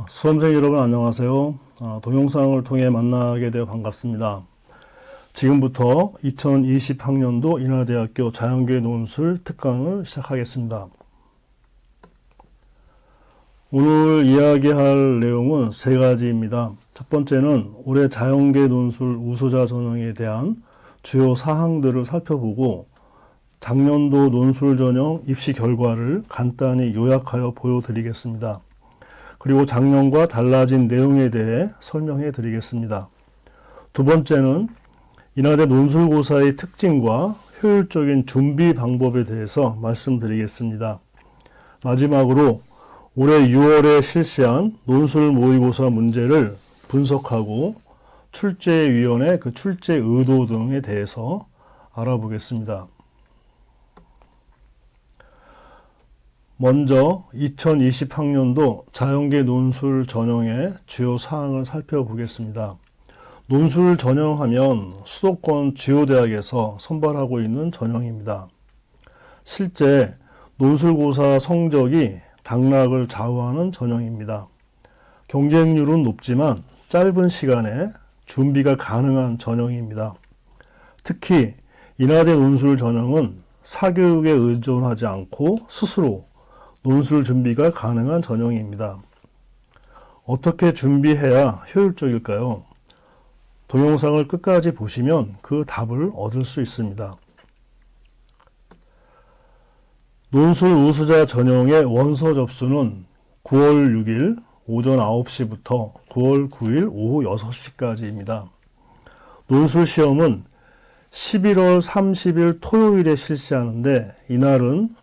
수험생 여러분 안녕하세요. 동영상을 통해 만나게 되어 반갑습니다. 지금부터 2020학년도 인하대학교 자연계 논술 특강을 시작하겠습니다. 오늘 이야기할 내용은 세 가지입니다. 첫 번째는 올해 자연계 논술 우수자 전형에 대한 주요 사항들을 살펴보고 작년도 논술 전형 입시 결과를 간단히 요약하여 보여드리겠습니다. 그리고 작년과 달라진 내용에 대해 설명해 드리겠습니다. 두 번째는 인하대 논술고사의 특징과 효율적인 준비 방법에 대해서 말씀드리겠습니다. 마지막으로 올해 6월에 실시한 논술 모의고사 문제를 분석하고 출제위원회 그 출제 의도 등에 대해서 알아보겠습니다. 먼저 2020학년도 자연계 논술 전형의 주요 사항을 살펴보겠습니다. 논술 전형하면 수도권 주요 대학에서 선발하고 있는 전형입니다. 실제 논술고사 성적이 당락을 좌우하는 전형입니다. 경쟁률은 높지만 짧은 시간에 준비가 가능한 전형입니다. 특히 인하대 논술 전형은 사교육에 의존하지 않고 스스로 논술 준비가 가능한 전형입니다. 어떻게 준비해야 효율적일까요? 동영상을 끝까지 보시면 그 답을 얻을 수 있습니다. 논술 우수자 전형의 원서 접수는 9월 6일 오전 9시부터 9월 9일 오후 6시까지입니다. 논술 시험은 11월 30일 토요일에 실시하는데 이날은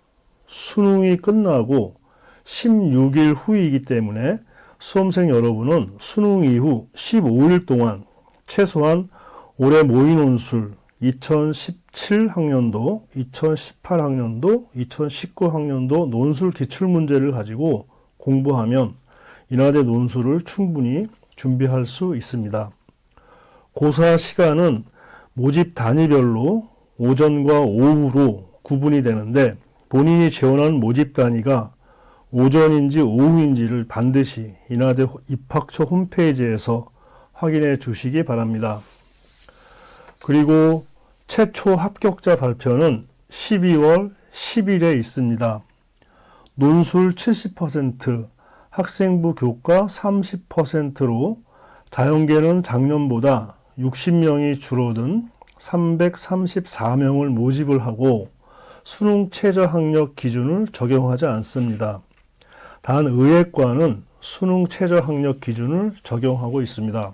수능이 끝나고 16일 후이기 때문에 수험생 여러분은 수능 이후 15일 동안 최소한 올해 모의논술 2017학년도, 2018학년도, 2019학년도 논술 기출문제를 가지고 공부하면 인하대 논술을 충분히 준비할 수 있습니다. 고사 시간은 모집 단위별로 오전과 오후로 구분이 되는데 본인이 지원한 모집 단위가 오전인지 오후인지를 반드시 인하대 입학처 홈페이지에서 확인해 주시기 바랍니다. 그리고 최초 합격자 발표는 12월 10일에 있습니다. 논술 70%, 학생부 교과 30%로 자연계는 작년보다 60명이 줄어든 334명을 모집을 하고 수능 최저학력 기준을 적용하지 않습니다. 단 의예과는 수능 최저학력 기준을 적용하고 있습니다.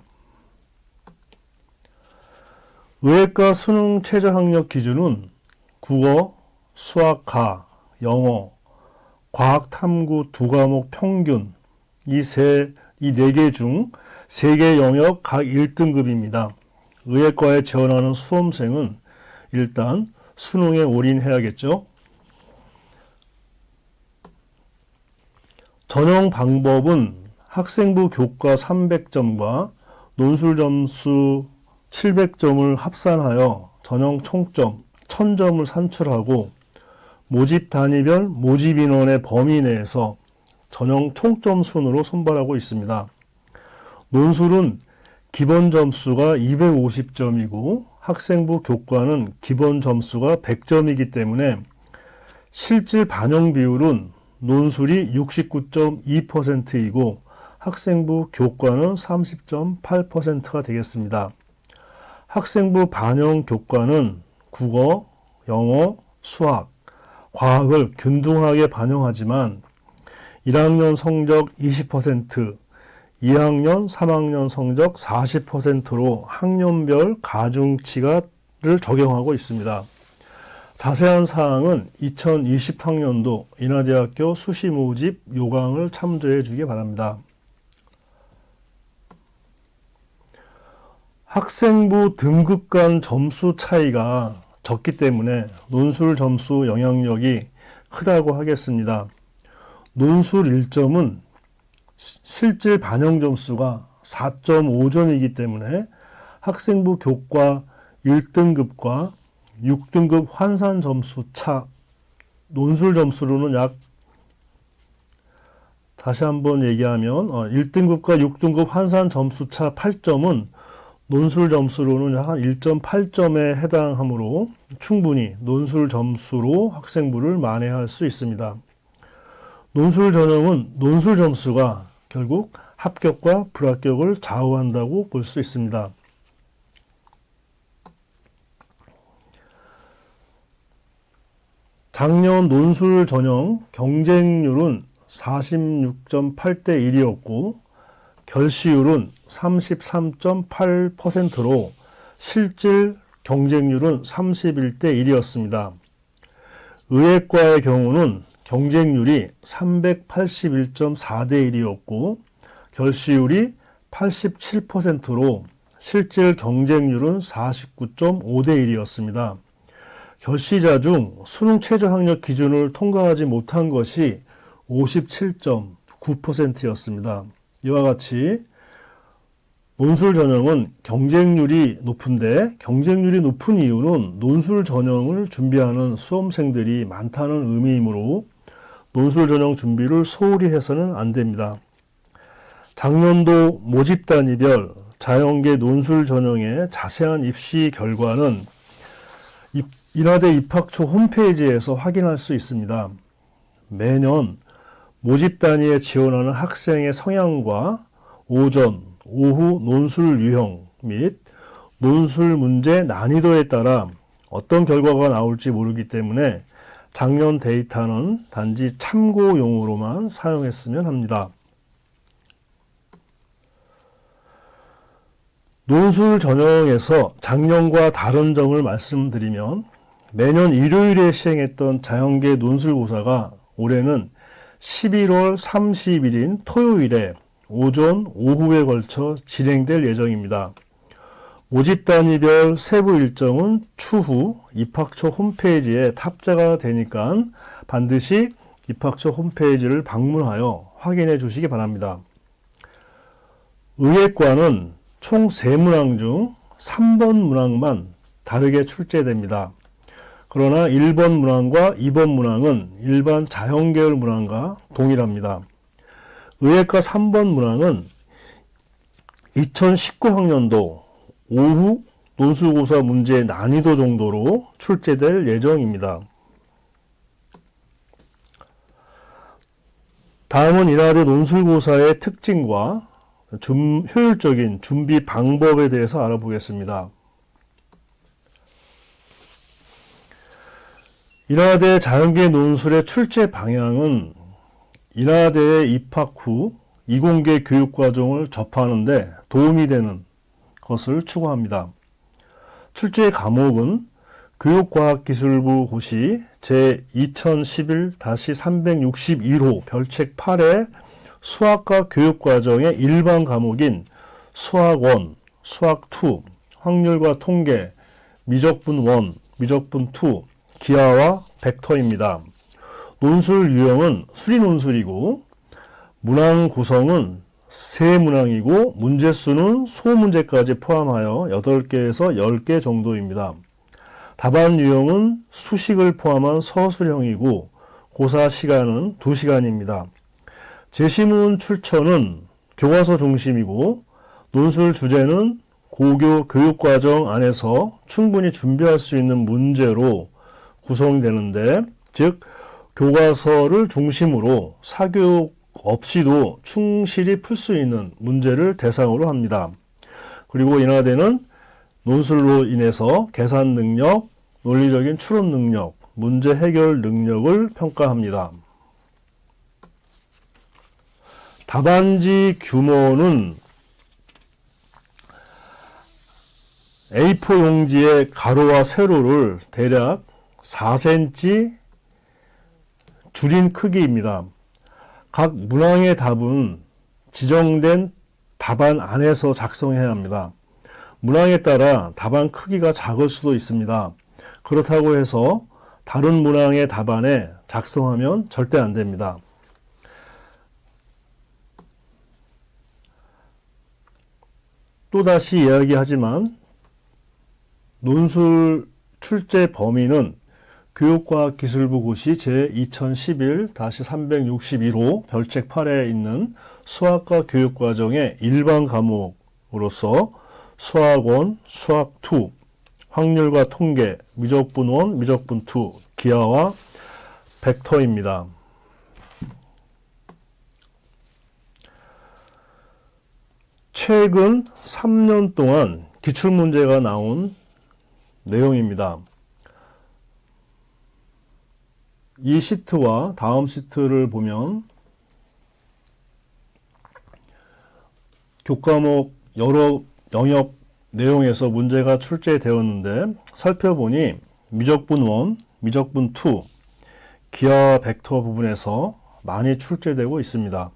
의예과 수능 최저학력 기준은 국어, 수학, 가, 영어, 과학, 탐구 두 과목 평균 이 네 개 중 3개 영역 각 1등급입니다. 의예과에 지원하는 수험생은 일단 수능에 올인해야겠죠. 전형 방법은 학생부 교과 300점과 논술 점수 700점을 합산하여 전형 총점 1000점을 산출하고 모집 단위별 모집 인원의 범위 내에서 전형 총점 순으로 선발하고 있습니다. 논술은 기본 점수가 250점이고 학생부 교과는 기본 점수가 100점이기 때문에 실질 반영 비율은 논술이 69.2%이고 학생부 교과는 30.8%가 되겠습니다. 학생부 반영 교과는 국어, 영어, 수학, 과학을 균등하게 반영하지만 1학년 성적 20%, 2학년, 3학년 성적 40%로 학년별 가중치를 적용하고 있습니다. 자세한 사항은 2020학년도 인하대학교 수시 모집 요강을 참조해 주기 바랍니다. 학생부 등급 간 점수 차이가 적기 때문에 논술 점수 영향력이 크다고 하겠습니다. 논술 1점은 실질 반영 점수가 4.5점이기 때문에 학생부 교과 1등급과 6등급 환산 점수 차, 논술 점수로는 약 다시 한번 얘기하면 1등급과 6등급 환산 점수차 8점은 논술 점수로는 한 1.8점에 해당하므로 충분히 논술 점수로 학생부를 만회할 수 있습니다. 논술 전형은 논술 점수가 결국 합격과 불합격을 좌우한다고 볼 수 있습니다. 작년 논술 전형 경쟁률은 46.8대 1이었고 결시율은 33.8%로 실질 경쟁률은 31대 1이었습니다. 의예과의 경우는 경쟁률이 381.4대 1이었고 결시율이 87%로 실질 경쟁률은 49.5대 1이었습니다. 결시자 중 수능 최저 학력 기준을 통과하지 못한 것이 57.9%였습니다. 이와 같이 논술 전형은 경쟁률이 높은데 경쟁률이 높은 이유는 논술 전형을 준비하는 수험생들이 많다는 의미이므로 논술 전형 준비를 소홀히 해서는 안 됩니다. 작년도 모집 단위별 자연계 논술 전형의 자세한 입시 결과는 인하대 입학처 홈페이지에서 확인할 수 있습니다. 매년 모집 단위에 지원하는 학생의 성향과 오전, 오후 논술 유형 및 논술 문제 난이도에 따라 어떤 결과가 나올지 모르기 때문에 작년 데이터는 단지 참고용으로만 사용했으면 합니다. 논술 전형에서 작년과 다른 점을 말씀드리면 매년 일요일에 시행했던 자연계 논술고사가 올해는 11월 30일인 토요일에 오전, 오후에 걸쳐 진행될 예정입니다. 모집 단위별 세부 일정은 추후 입학처 홈페이지에 탑재가 되니까 반드시 입학처 홈페이지를 방문하여 확인해 주시기 바랍니다. 의예과는 총 3문항 중 3번 문항만 다르게 출제됩니다. 그러나 1번 문항과 2번 문항은 일반 자연계열 문항과 동일합니다. 의예과 3번 문항은 2019학년도 오후 논술고사 문제 난이도 정도로 출제될 예정입니다. 다음은 인하대 논술고사의 특징과 효율적인 준비 방법에 대해서 알아보겠습니다. 인하대 자연계 논술의 출제 방향은 인하대에 입학 후 이공계 교육과정을 접하는 데 도움이 되는 것을 추구합니다. 출제 과목은 교육과학기술부 고시 제2011-361호 별책 8의 수학과 교육과정의 일반 과목인 수학 1, 수학 2, 확률과 통계, 미적분 1, 미적분 2, 기하와 벡터입니다. 논술 유형은 수리논술이고 문항 구성은 3문항이고 문제수는 소문제까지 포함하여 8개에서 10개 정도입니다. 답안 유형은 수식을 포함한 서술형이고 고사 시간은 2시간입니다. 제시문 출처는 교과서 중심이고 논술 주제는 고교 교육과정 안에서 충분히 준비할 수 있는 문제로 구성되는데, 즉 교과서를 중심으로 사교육 없이도 충실히 풀 수 있는 문제를 대상으로 합니다. 그리고 인하대는 논술로 인해서 계산 능력, 논리적인 추론 능력, 문제 해결 능력을 평가합니다. 답안지 규모는 A4 용지의 가로와 세로를 대략 4cm 줄인 크기입니다. 각 문항의 답은 지정된 답안 안에서 작성해야 합니다. 문항에 따라 답안 크기가 작을 수도 있습니다. 그렇다고 해서 다른 문항의 답안에 작성하면 절대 안 됩니다. 또다시 이야기하지만 논술 출제 범위는 교육과학기술부 고시 제2011-361호 별책 8에 있는 수학과 교육과정의 일반 과목으로서 수학 1, 수학 2, 확률과 통계, 미적분 1, 미적분 2, 기하와 벡터입니다. 최근 3년 동안 기출문제가 나온 내용입니다. 이 시트와 다음 시트를 보면 교과목 여러 영역 내용에서 문제가 출제되었는데 살펴보니 미적분 1, 미적분 2, 기하 벡터 부분에서 많이 출제되고 있습니다.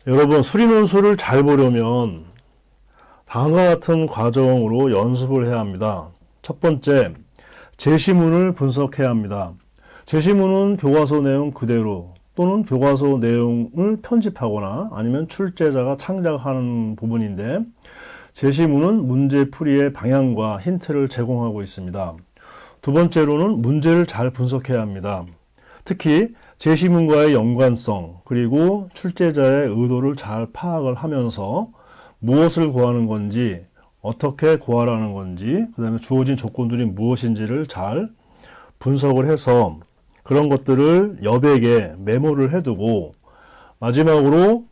여러분, 수리논술을 잘 보려면 다음과 같은 과정으로 연습을 해야 합니다. 첫 번째, 제시문을 분석해야 합니다. 제시문은 교과서 내용 그대로 또는 교과서 내용을 편집하거나 아니면 출제자가 창작하는 부분인데, 제시문은 문제 풀이의 방향과 힌트를 제공하고 있습니다. 두 번째로는 문제를 잘 분석해야 합니다. 특히 제시문과의 연관성, 그리고 출제자의 의도를 잘 파악을 하면서 무엇을 구하는 건지, 어떻게 구하라는 건지, 그 다음에 주어진 조건들이 무엇인지를 잘 분석을 해서 그런 것들을 여백에 메모를 해두고, 마지막으로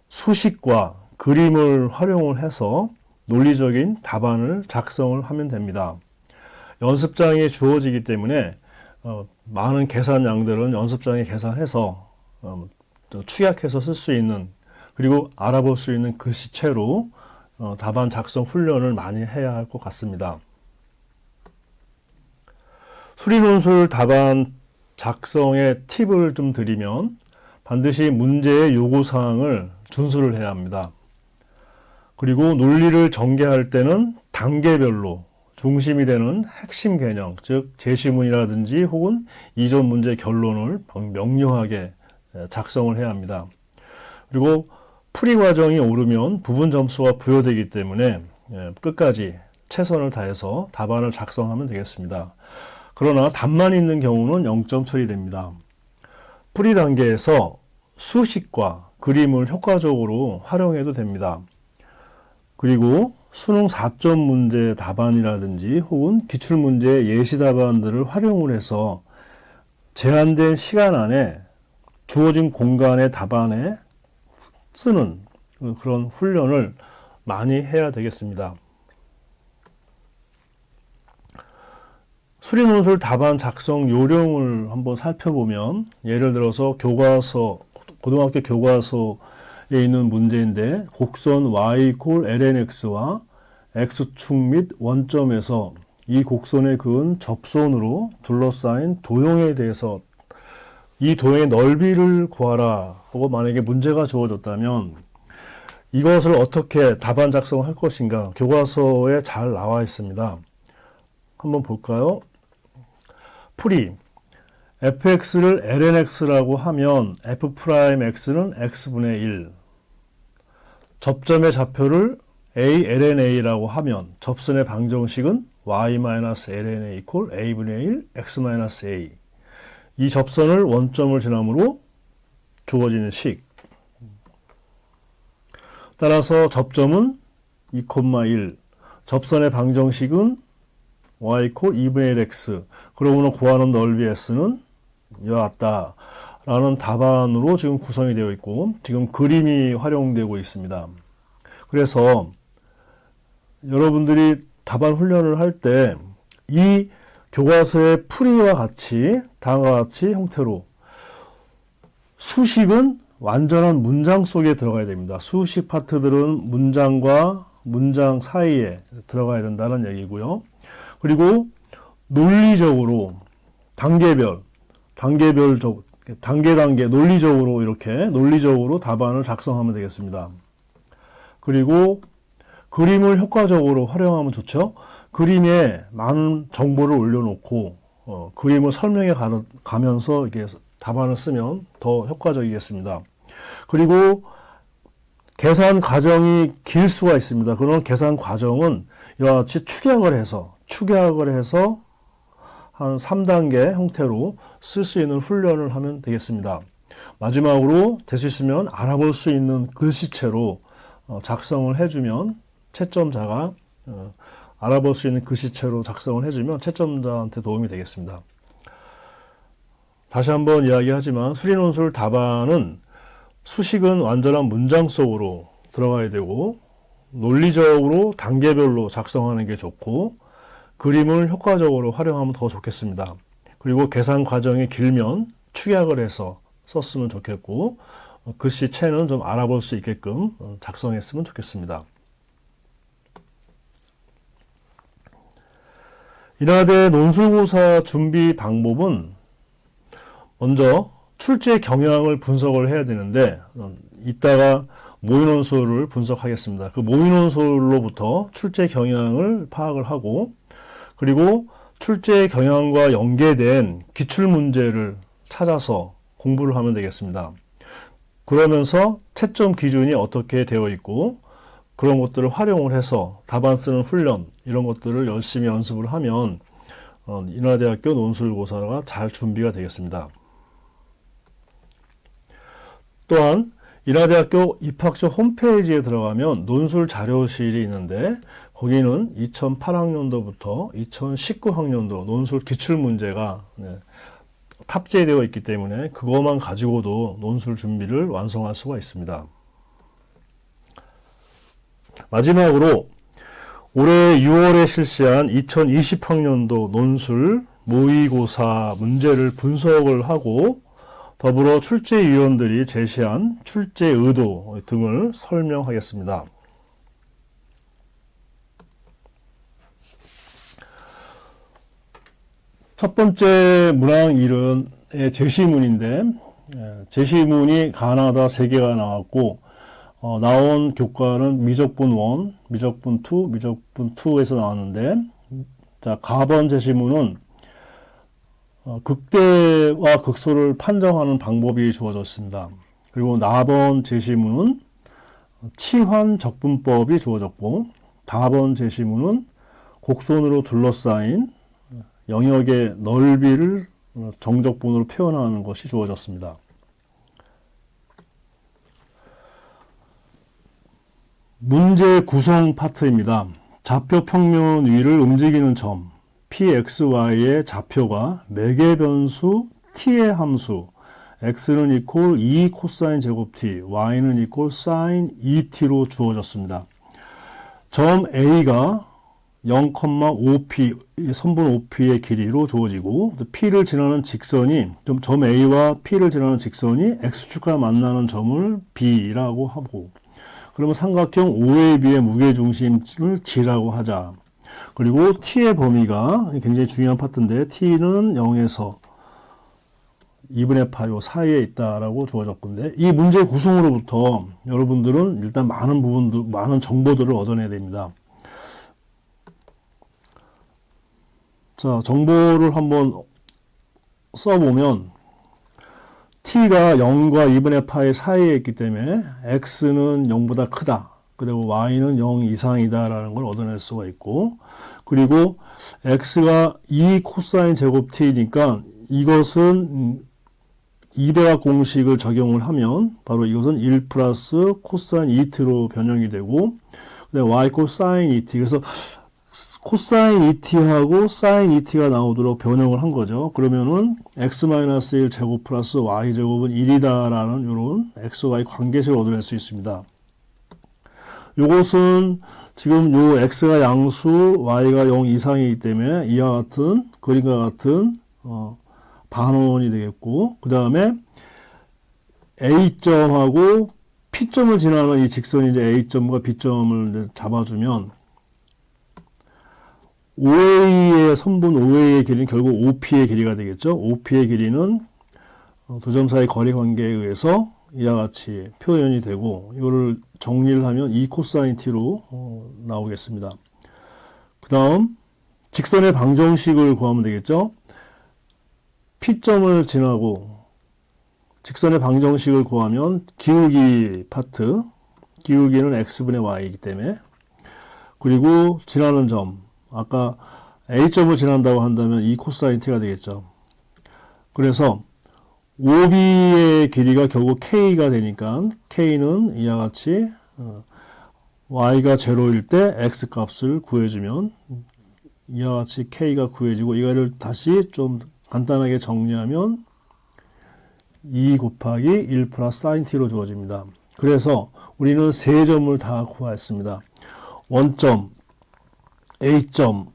수식과 그림을 활용을 해서 논리적인 답안을 작성을 하면 됩니다. 연습장이 주어지기 때문에 많은 계산량들은 연습장에 계산해서 축약해서 쓸 수 있는, 그리고 알아볼 수 있는 글씨체로 답안 작성 훈련을 많이 해야 할 것 같습니다. 수리논술 답안 작성의 팁을 좀 드리면 반드시 문제의 요구사항을 준수를 해야 합니다. 그리고 논리를 전개할 때는 단계별로 중심이 되는 핵심 개념, 즉 제시문이라든지 혹은 이전 문제 결론을 명료하게 작성을 해야 합니다. 그리고 풀이 과정이 오르면 부분 점수가 부여되기 때문에 끝까지 최선을 다해서 답안을 작성하면 되겠습니다. 그러나 답만 있는 경우는 0점 처리됩니다. 풀이 단계에서 수식과 그림을 효과적으로 활용해도 됩니다. 그리고 수능 4점 문제 답안이라든지 혹은 기출문제 예시 답안들을 활용을 해서 제한된 시간 안에 주어진 공간의 답안에 쓰는 그런 훈련을 많이 해야 되겠습니다. 수리논술 답안 작성 요령을 한번 살펴보면, 예를 들어서 교과서, 고등학교 교과서에 있는 문제인데 곡선 y lnx와 x축 및 원점에서 이 곡선에 그은 접선으로 둘러싸인 도형에 대해서 이 도형의 넓이를 구하라 하고 만약에 문제가 주어졌다면 이것을 어떻게 답안 작성할 것인가 교과서에 잘 나와 있습니다. 한번 볼까요? 풀이 fx를 lnx라고 하면 f'x는 x분의 1, 접점의 좌표를 a lna라고 하면 접선의 방정식은 y-lna equal a분의 1 x-a. 이 접선을 원점을 지나므로 주어지는 식. 따라서 접점은 2,1, 접선의 방정식은 y equal 2분의 1 x. 그러므로 구하는 넓이 s는 이와 같다 라는 답안으로 지금 구성이 되어 있고, 지금 그림이 활용되고 있습니다. 그래서 여러분들이 답안 훈련을 할 때 이 교과서의 풀이와 같이 다음과 같이 형태로 수식은 완전한 문장 속에 들어가야 됩니다. 수식 파트들은 문장과 문장 사이에 들어가야 된다는 얘기고요. 그리고 논리적으로 단계 논리적으로 이렇게 논리적으로 답안을 작성하면 되겠습니다. 그리고 그림을 효과적으로 활용하면 좋죠. 그림에 많은 정보를 올려놓고 그림을 설명해 가면서 이게 답안을 쓰면 더 효과적이겠습니다. 그리고 계산 과정이 길 수가 있습니다. 그런 계산 과정은 이와 같이 축약을 해서 한 3단계 형태로 쓸 수 있는 훈련을 하면 되겠습니다. 마지막으로 될 수 있으면 알아볼 수 있는 글씨체로 작성을 해주면 채점자가 알아볼 수 있는 글씨체로 작성을 해주면 채점자한테 도움이 되겠습니다. 다시 한번 이야기하지만 수리논술 답안은 수식은 완전한 문장 속으로 들어가야 되고 논리적으로 단계별로 작성하는 게 좋고 그림을 효과적으로 활용하면 더 좋겠습니다. 그리고 계산 과정이 길면 축약을 해서 썼으면 좋겠고 글씨체는 좀 알아볼 수 있게끔 작성했으면 좋겠습니다. 인하대 논술고사 준비 방법은 먼저 출제 경향을 분석을 해야 되는데 이따가 모의논술을 분석하겠습니다. 그 모의논술로부터 출제 경향을 파악을 하고 그리고 출제 경향과 연계된 기출문제를 찾아서 공부를 하면 되겠습니다. 그러면서 채점 기준이 어떻게 되어 있고 그런 것들을 활용을 해서 답안 쓰는 훈련 이런 것들을 열심히 연습을 하면 인하대학교 논술고사가 잘 준비가 되겠습니다. 또한 인하대학교 입학처 홈페이지에 들어가면 논술 자료실이 있는데 거기는 2008학년도부터 2019학년도 논술 기출문제가 탑재되어 있기 때문에 그것만 가지고도 논술 준비를 완성할 수가 있습니다. 마지막으로 올해 6월에 실시한 2020학년도 논술 모의고사 문제를 분석을 하고 더불어 출제위원들이 제시한 출제 의도 등을 설명하겠습니다. 첫 번째 문항 1은 제시문인데 제시문이 가나다 3개가 나왔고 나온 교과는 미적분 1, 미적분 2, 미적분 2에서 나왔는데 자, 가번 제시문은 극대와 극소를 판정하는 방법이 주어졌습니다. 그리고 나번 제시문은 치환 적분법이 주어졌고 다번 제시문은 곡선으로 둘러싸인 영역의 넓이를 정적분으로 표현하는 것이 주어졌습니다. 문제 구성 파트입니다. 좌표 평면 위를 움직이는 점 pxy의 좌표가 매개 변수 t의 함수 x는 이퀄 2 코사인 제곱 t, y는 이퀄 사인 2t로 주어졌습니다. 점 a가 0,5p, 선분 5p의 길이로 주어지고 p를 지나는 직선이 점 a와 p를 지나는 직선이 x축과 만나는 점을 b라고 하고 그러면 삼각형 OAB의 무게중심을 G라고 하자. 그리고 T의 범위가 굉장히 중요한 파트인데 T는 0에서 2분의 파 요 사이에 있다라고 주어졌건데 이 문제 구성으로부터 여러분들은 일단 많은 정보들을 얻어내야 됩니다. 자, 정보를 한번 써보면 t가 0과 2분의 파의 사이에 있기 때문에 x는 0보다 크다. 그리고 y는 0 이상이다 라는 걸 얻어낼 수가 있고 그리고 x가 2 코사인 제곱 t니까 이것은 2배각 공식을 적용을 하면 바로 이것은 1 플러스 코사인 2t로 변형이 되고 y 코사인 2t 그래서 코사인 2t하고 사인 2t가 나오도록 변형을 한 거죠. 그러면은 x-1 제곱 플러스 y 제곱은 1이다라는 이런 x-y 관계식을 얻어낼 수 있습니다. 이것은 지금 요 x가 양수, y가 0 이상이기 때문에 이와 같은 그림과 같은 반원이 되겠고 그 다음에 a점하고 p점을 지나는 이 직선이 이제 a점과 b점을 잡아주면 OA의 선분 OA의 길이는 결국 OP의 길이가 되겠죠. OP의 길이는 두 점 사이 거리 관계에 의해서 이와 같이 표현이 되고 이거를 정리를 하면 2 코사인 t로 나오겠습니다. 그 다음 직선의 방정식을 구하면 되겠죠. P점을 지나고 직선의 방정식을 구하면 기울기 파트 기울기는 x분의 y이기 때문에 그리고 지나는 점, 아까 A점을 지난다고 한다면 이 코사인 t가 되겠죠. 그래서 OB의 길이가 결국 K가 되니까 K는 이와 같이 Y가 0일 때 X 값을 구해주면 이와 같이 K가 구해지고, 이거를 다시 좀 간단하게 정리하면 2 곱하기 1 플러스 사인 t로 주어집니다. 그래서 우리는 세 점을 다 구했습니다. 원점, A점,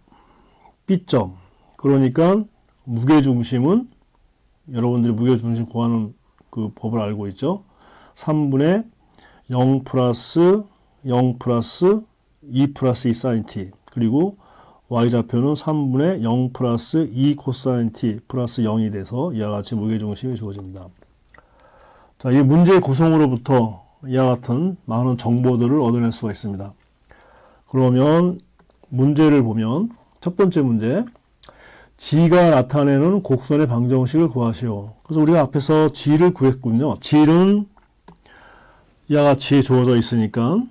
B점. 그러니까 무게중심은 여러분들이 무게중심 구하는 그 법을 알고 있죠. 3분의 0 플러스 0 플러스 2 플러스 2 사인 t, 그리고 y좌표는 3분의 0 플러스 2 코사인 t 플러스 0이 돼서 이와 같이 무게중심이 주어집니다. 자, 이 문제의 구성으로부터 이와 같은 많은 정보들을 얻어낼 수가 있습니다. 그러면 문제를 보면 첫 번째 문제, G가 나타내는 곡선의 방정식을 구하시오. 그래서 우리가 앞에서 G를 구했군요. G는 이와 같이 주어져 있으니까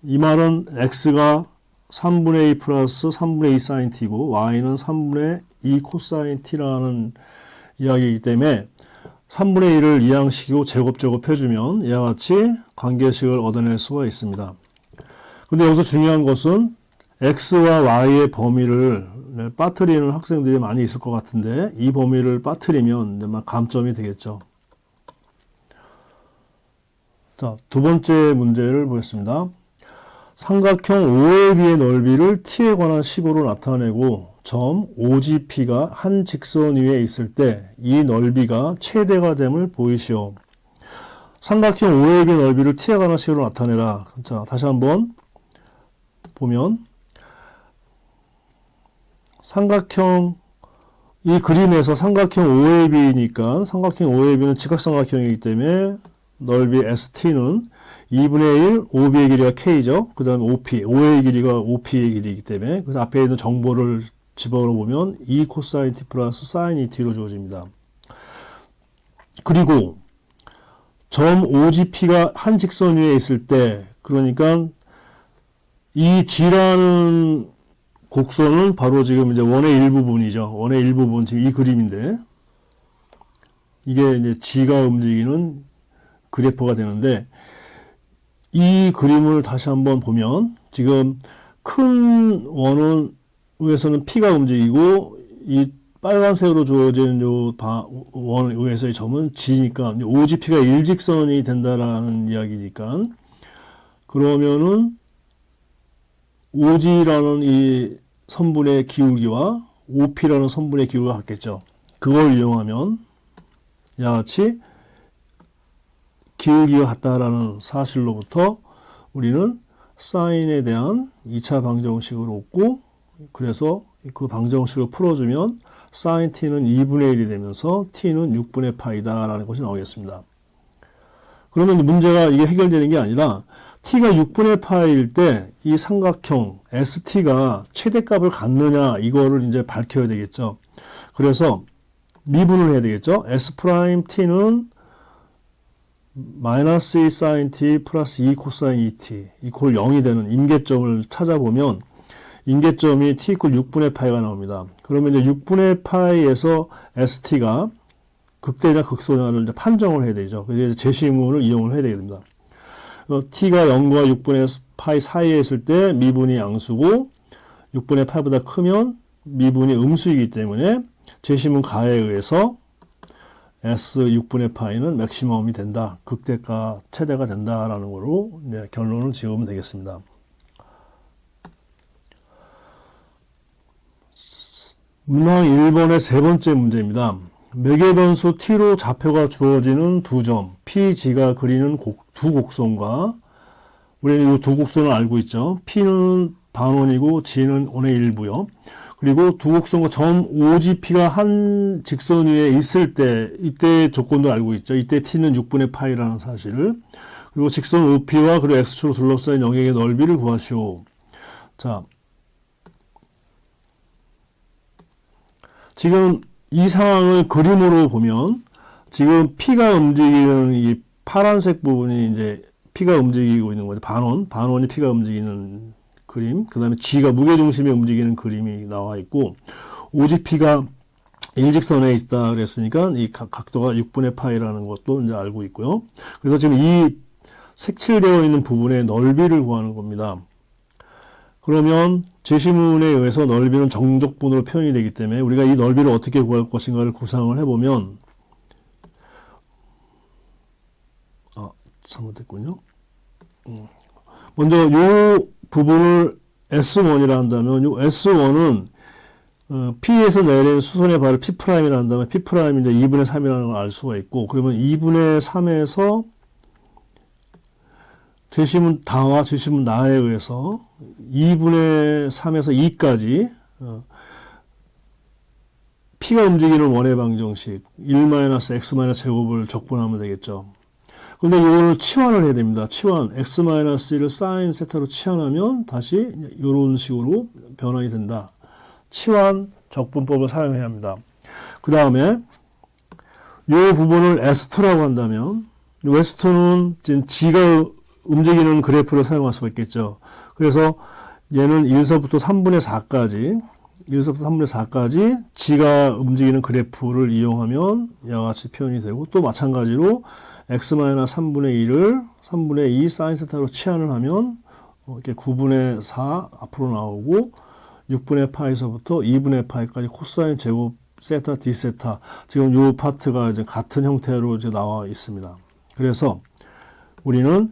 이 말은 X가 3분의 2 플러스 3분의 2 사인 t고 Y는 3분의 2 코사인 t라는 이야기이기 때문에 3분의 1을 이항식이고 제곱해주면 이와 같이 관계식을 얻어낼 수가 있습니다. 근데 여기서 중요한 것은 X와 Y의 범위를 빠뜨리는 학생들이 많이 있을 것 같은데, 이 범위를 빠뜨리면 감점이 되겠죠. 자, 두 번째 문제를 보겠습니다. 삼각형 OAB의 넓이를 t에 관한 식으로 나타내고 점 OGP가 한 직선 위에 있을 때 이 넓이가 최대가 됨을 보이시오. 삼각형 OAB의 넓이를 t에 관한 식으로 나타내라. 자, 다시 한번 보면 삼각형, 이 그림에서 삼각형 OAB니까 삼각형 OAB는 직각삼각형이기 때문에 넓이 ST는 2분의 1, OB의 길이가 K죠. 그 다음에 OP, OA의 길이가 OP의 길이이기 때문에, 그래서 앞에 있는 정보를 집어넣어 보면 2 코사인 T 플러스 사인 2T로 주어집니다. 그리고 점 OGP가 한 직선 위에 있을 때, 그러니까 이 G라는 곡선은 바로 지금 이제 원의 일부분이죠. 원의 일부분, 지금 이 그림인데, 이게 이제 G가 움직이는 그래프가 되는데, 이 그림을 다시 한번 보면 지금 큰 원은 위에서는 P가 움직이고, 이 빨간색으로 주어진 요 원 위에서의 점은 G니까 OGP가 일직선이 된다라는 이야기니까, 그러면은 OG라는 이 선분의 기울기와 OP라는 선분의 기울기가 같겠죠. 그걸 이용하면 이와 같이 기울기가 같다라는 사실로부터 우리는 사인에 대한 2차 방정식을 얻고, 그래서 그 방정식을 풀어주면 사인 t는 2분의 1이 되면서 t는 6분의 파이다라는 것이 나오겠습니다. 그러면 문제가 이게 해결되는 게 아니라 t가 6분의 파이일 때 이 삼각형 ST가 최대값을 갖느냐, 이거를 이제 밝혀야 되겠죠. 그래서 미분을 해야 되겠죠. S 프라임 t는 마이너스 2 사인 t 플러스 2 코사인 2t 이퀄 0이 되는 임계점을 찾아보면 임계점이 t 이퀄 6분의 파이가 나옵니다. 그러면 이제 6분의 파이에서 ST가 극대냐 극소냐를 이제 판정을 해야 되죠. 그래서 제시문을 이용을 해야 됩니다. t가 0과 6분의 파이 사이에 있을 때 미분이 양수고 6분의 파이보다 크면 미분이 음수이기 때문에 제시문 가에 의해서 S 6분의 파이는 맥시멈이 된다. 극대가 최대가 된다라는 거로 이제 결론을 지으면 되겠습니다. 문항 1번의 세 번째 문제입니다. 매개변수 t로 좌표가 주어지는 두 점, PG가 그리는 두 곡선과, 우리는 이 두 곡선을 알고 있죠. P는 반원이고 G는 원의 일부요. 그리고 두 곡선과 점 OGP가 한 직선 위에 있을 때, 이때 조건도 알고 있죠. 이때 T는 6분의 파이라는 사실을. 그리고 직선 OP와 그리고 X축으로 둘러싸인 영역의 넓이를 구하시오. 자, 지금 이 상황을 그림으로 보면 지금 P가 움직이는 이 파란색 부분이 이제 P가 움직이고 있는 거죠. 반원이 P가 움직이는 그림, 그 다음에 G가 무게중심이 움직이는 그림이 나와 있고, OGP가 일직선에 있다 그랬으니까 이 각도가 6분의 파이라는 것도 이제 알고 있고요. 그래서 지금 이 색칠되어 있는 부분의 넓이를 구하는 겁니다. 그러면 제시문에 의해서 넓이는 정적분으로 표현이 되기 때문에 우리가 이 넓이를 어떻게 구할 것인가를 구상을 해보면, 잘못됐군요. 먼저 이 부분을 S1이라 한다면, 이 S1은 P에서 내린 수선의 발을 P'이라 한다면 P'이 이제 2분의 3이라는 걸 알 수가 있고, 그러면 2분의 3에서 제시문 다와 제시문 나에 의해서 2분의 3에서 2까지 P가 움직이는 원의 방정식 1-x-제곱을 적분하면 되겠죠. 근데 이거를 치환을 해야 됩니다. 치환, x-1을 sin 세타로 치환하면 다시 이런 식으로 변환이 된다. 치환 적분법을 사용해야 합니다. 그 다음에 이 부분을 S2라고 한다면, 이 S2는 지금 G가 움직이는 그래프를 사용할 수가 있겠죠. 그래서 얘는 1서부터 3분의 4까지 G가 움직이는 그래프를 이용하면 이와 같이 표현이 되고, 또 마찬가지로 x-3분의 1을 3분의 2 sin 세타로 치환을 하면 이렇게 9분의 4 앞으로 나오고, 6분의 파이서부터 2분의 파이까지 코사인 제곱 세타 d 세타, 지금 이 파트가 이제 같은 형태로 이제 나와 있습니다. 그래서 우리는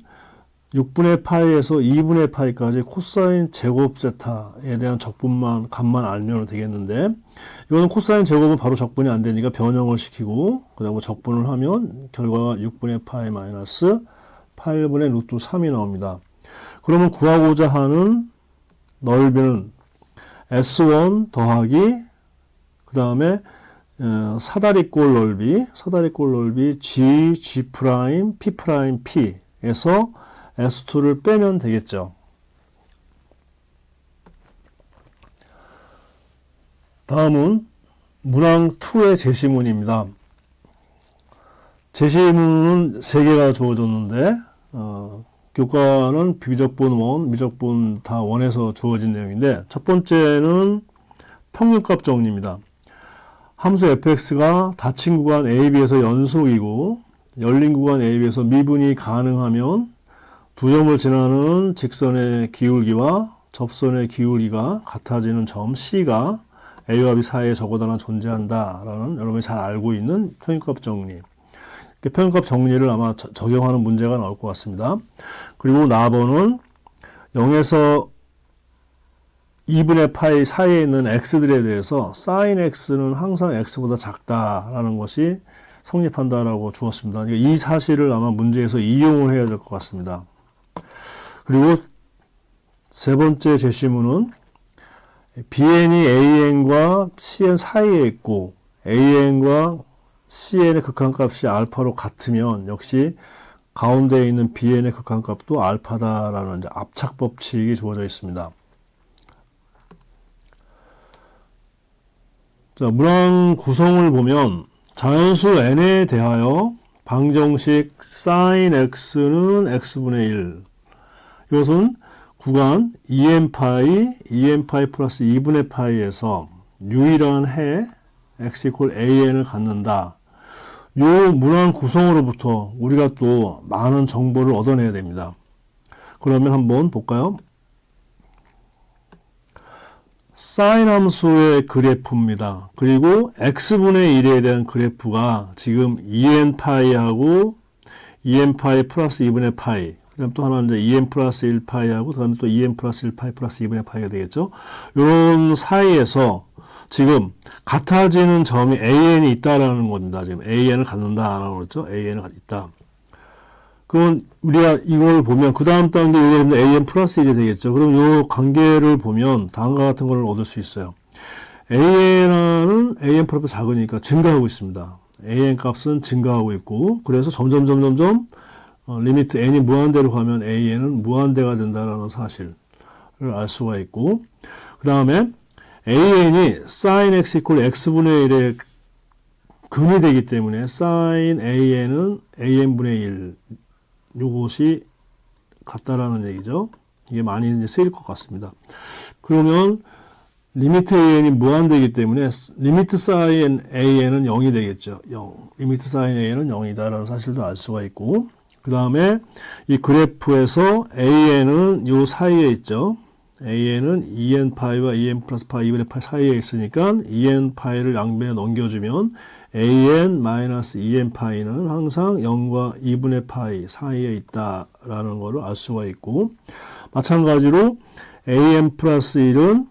6분의 파이에서 2분의 파이까지 코사인 제곱 세타에 대한 적분만 값만 알면 되겠는데, 이거는 코사인 제곱은 바로 적분이 안 되니까 변형을 시키고 그다음에 적분을 하면 결과가 6분의 파이 마이너스 8분의 루트 3이 나옵니다. 그러면 구하고자 하는 넓이는 S1 더하기 그 다음에 사다리꼴 넓이 G, G', P', P에서 S2를 빼면 되겠죠. 다음은 문항 2의 제시문입니다. 제시문은 3개가 주어졌는데 교과는 비적분 1, 미적분 다 1에서 주어진 내용인데, 첫 번째는 평균값 정리입니다. 함수 fx가 닫힌 구간 AB에서 연속이고 열린 구간 AB에서 미분이 가능하면 두 점을 지나는 직선의 기울기와 접선의 기울기가 같아지는 점 C가 A와 B 사이에 적어도 존재한다라는 여러분이 잘 알고 있는 평균값 정리. 평균값 정리를 아마 적용하는 문제가 나올 것 같습니다. 그리고 나번은 0에서 2분의 파이 사이에 있는 x들에 대해서 sin x는 항상 x보다 작다라는 것이 성립한다라고 주었습니다. 그러니까 이 사실을 아마 문제에서 이용을 해야 될 것 같습니다. 그리고 세 번째 제시문은 bn이 an과 cn 사이에 있고 an과 cn의 극한값이 알파로 같으면 역시 가운데에 있는 bn의 극한값도 알파다라는 이제 압착 법칙이 주어져 있습니다. 자, 문항 구성을 보면 자연수 n에 대하여 방정식 sin x는 x분의 1. 이것은 구간 2n파이 플러스 2분의 파이에서 유일한 해 x an을 갖는다. 이 문항 구성으로부터 우리가 또 많은 정보를 얻어내야 됩니다. 그러면 한번 볼까요? 사인 함수의 그래프입니다. 그리고 x분의 1에 대한 그래프가 지금 2n파이하고 2n파이 플러스 2분의 파이, 그 다음 또 하나는 이제 2n 플러스 1파이하고 그 다음에 또 2n 플러스 1파이 플러스 2분의 파이가 되겠죠. 이런 사이에서 지금 같아지는 점이 an이 있다라는 겁니다. 지금 an을 갖는다라고 그랬죠. an을 있다. 그럼 우리가 이걸 보면 그 다음 단계 이거 an 플러스 1이 되겠죠. 그럼 이 관계를 보면 다음과 같은 걸 얻을 수 있어요. an은 an 플러스 작으니까 증가하고 있습니다. an 값은 증가하고 있고, 그래서 점점 리미트 n이 무한대로 가면 an은 무한대가 된다라는 사실을 알 수가 있고, 그 다음에 an이 sin x x분의 1의 근이 되기 때문에 sin an은 an분의 1 요것이 같다라는 얘기죠. 이게 많이 이제 쓰일 것 같습니다. 그러면 리미트 AN이 무한대이기 때문에 리미트 사인 AN은 0이 되겠죠. 0. 리미트 사인 AN은 0이다라는 사실도 알 수가 있고, 그 다음에 이 그래프에서 AN은 요 사이에 있죠. AN은 EN 파이와 EN 플러스 파이 2분의 8 사이에 있으니까 EN 파이를 양변에 넘겨주면 AN 마이너스 EN 파이는 항상 0과 2분의 파이 사이에 있다라는 것을 알 수가 있고, 마찬가지로 AN 플러스 1은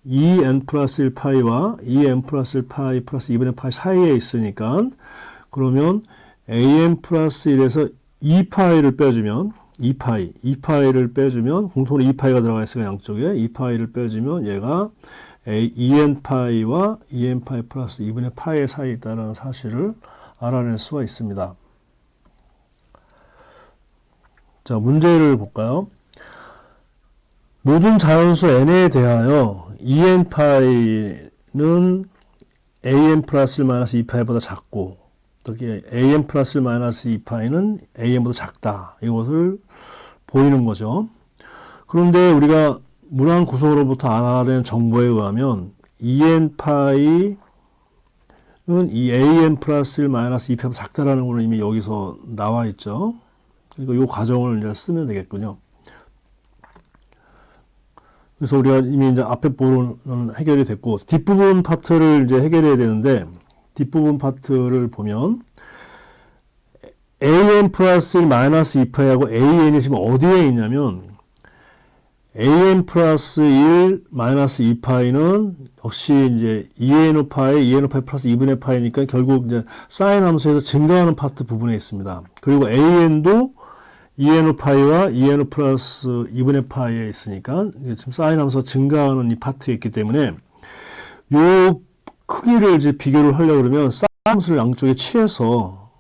EN 플러스 1 파이와 EN 플러스 1 파이 플러스 2분의 파이 사이에 있으니까, 그러면 AN 플러스 1에서 2파이를 빼주면 2파이를 빼주면 공통으로 2파이가 들어가 있으니까 양쪽에 2파이를 빼주면 얘가 EN 파이와 EN 파이 플러스 2분의 파이 사이에 있다는 사실을 알아낼 수가 있습니다. 자, 문제를 볼까요? 모든 자연수 n에 대하여 EN 파이는 AN 플러스 1 마이너스 2파이보다 작고, 특히 AN 플러스 1 마이너스 2파이는 AN보다 작다. 이것을 보이는 거죠. 그런데 우리가 문항 구성으로부터 알아낸 정보에 의하면 EN 파이는 이 AN 플러스 1 마이너스 2파이보다 작다라는 거는 이미 여기서 나와 있죠. 그리고 이 과정을 이제 쓰면 되겠군요. 그래서 우리가 이미 이제 앞에 부분은 해결이 됐고, 뒷부분 파트를 이제 해결해야 되는데, 뒷부분 파트를 보면, AN 플러스 1 마이너스 2파이하고 AN이 지금 어디에 있냐면, AN 플러스 1 마이너스 2파이는 역시 이제 EN 파이 플러스 2분의 파이니까 결국 이제 사인 함수에서 증가하는 파트 부분에 있습니다. 그리고 AN도 EN 파이와 EN 플러스 2분의 파이에 있으니까 지금 사인 함수가 증가하는 이 파트에 있기 때문에 요 크기를 이제 비교를 하려고 그러면 사인 함수를 양쪽에 취해서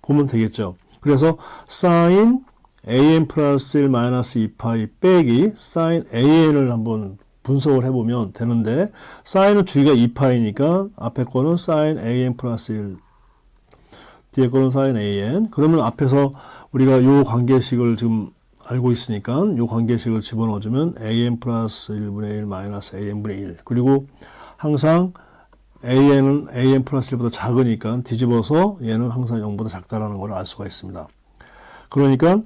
보면 되겠죠. 그래서 사인 AN 플러스 1 마이너스 2파이 빼기 사인 AN을 한번 분석을 해보면 되는데, 사인은 주기가 2파이니까 앞에 거는 사인 AN 플러스 1, 뒤에 거는 사인 AN. 그러면 앞에서 우리가 요 관계식을 지금 알고 있으니까 요 관계식을 집어넣어주면 AN 플러스 1분의 1 마이너스 AN분의 1. 그리고 항상 AN은 AN 플러스 1보다 작으니까 뒤집어서 얘는 항상 0보다 작다라는 걸 알 수가 있습니다. 그러니까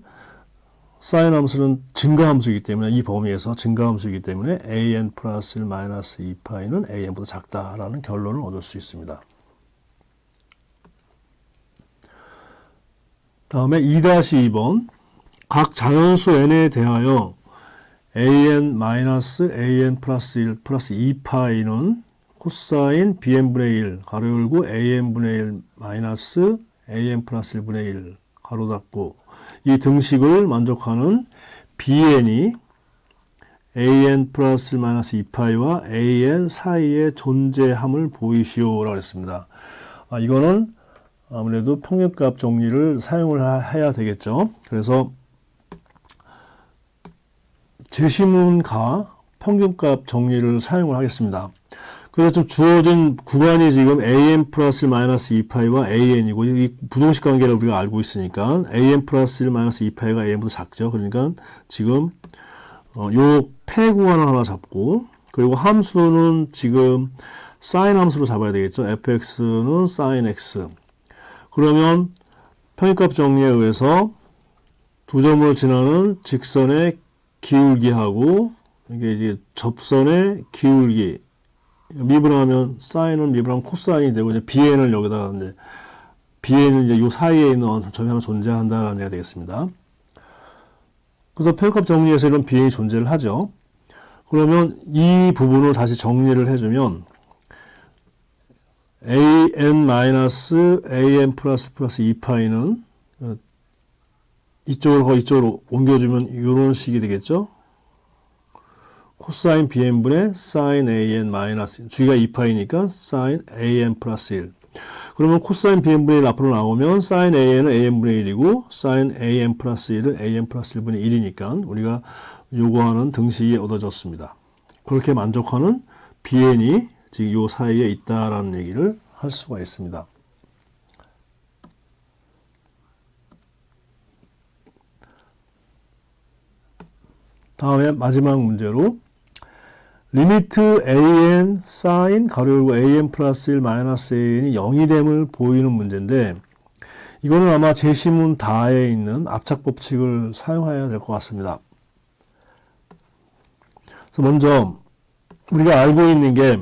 사인 함수는 증가함수이기 때문에, 이 범위에서 증가함수이기 때문에 AN 플러스 1 마이너스 2파이는 AN보다 작다라는 결론을 얻을 수 있습니다. 다음에 2-2번. 각 자연수 n에 대하여 an 마이너스 an 플러스 1 플러스 2파이는 코사인 bn분의 1 가로 열고 an분의 1 마이너스 an 플러스 1분의 1 가로 닫고, 이 등식을 만족하는 bn이 an 플러스 1 마이너스 2파이와 an 사이에 존재함을 보이시오라고 했습니다. 이거는 아무래도 평균값 정리를 사용을 해야 되겠죠. 그래서 제시문과 평균값 정리를 사용을 하겠습니다. 그래서 좀 주어진 구간이 지금 an 플러스 1 마이너스 2파이와 an이고, 이 부동식 관계를 우리가 알고 있으니까 an 플러스 1 마이너스 2파이가 an보다 작죠. 그러니까 지금 요 패 구간을 하나 잡고, 그리고 함수는 지금 사인 함수로 잡아야 되겠죠. fx는 sin x. 그러면 평균값 정리에 의해서 두 점을 지나는 직선의 기울기하고, 이게 이제 접선의 기울기, 미분하면 사인은 미분하면 코사인이 되고, 이제 bn을 여기다가 이제 bn은 이제 요 사이에 있는 점이 하나 존재한다라는 얘기가 되겠습니다. 그래서 평균값 정리에서 이런 bn이 존재를 하죠. 그러면 이 부분을 다시 정리를 해주면 an 마이너스 an 플러스 플러스 2파이는 이쪽으로 옮겨주면 이런 식이 되겠죠. 코사인 bn분의 사인 an 마이너스, 주기가 2파이니까 사인 an 플러스 1. 그러면 코사인 bn분의 1 앞으로 나오면 사인 an은 an분의 1이고 사인 an 플러스 1은 an 플러스 1분의 1이니까 우리가 요구하는 등식이 얻어졌습니다. 그렇게 만족하는 bn이 지금 요 사이에 있다라는 얘기를 할 수가 있습니다. 다음에 마지막 문제로 리미트 an sin 가로 열고 an 플러스 1 마이너스 an이 0이 됨을 보이는 문제인데 이거는 아마 제시문 다에 있는 압착 법칙을 사용해야 될 것 같습니다. 그래서 먼저 우리가 알고 있는 게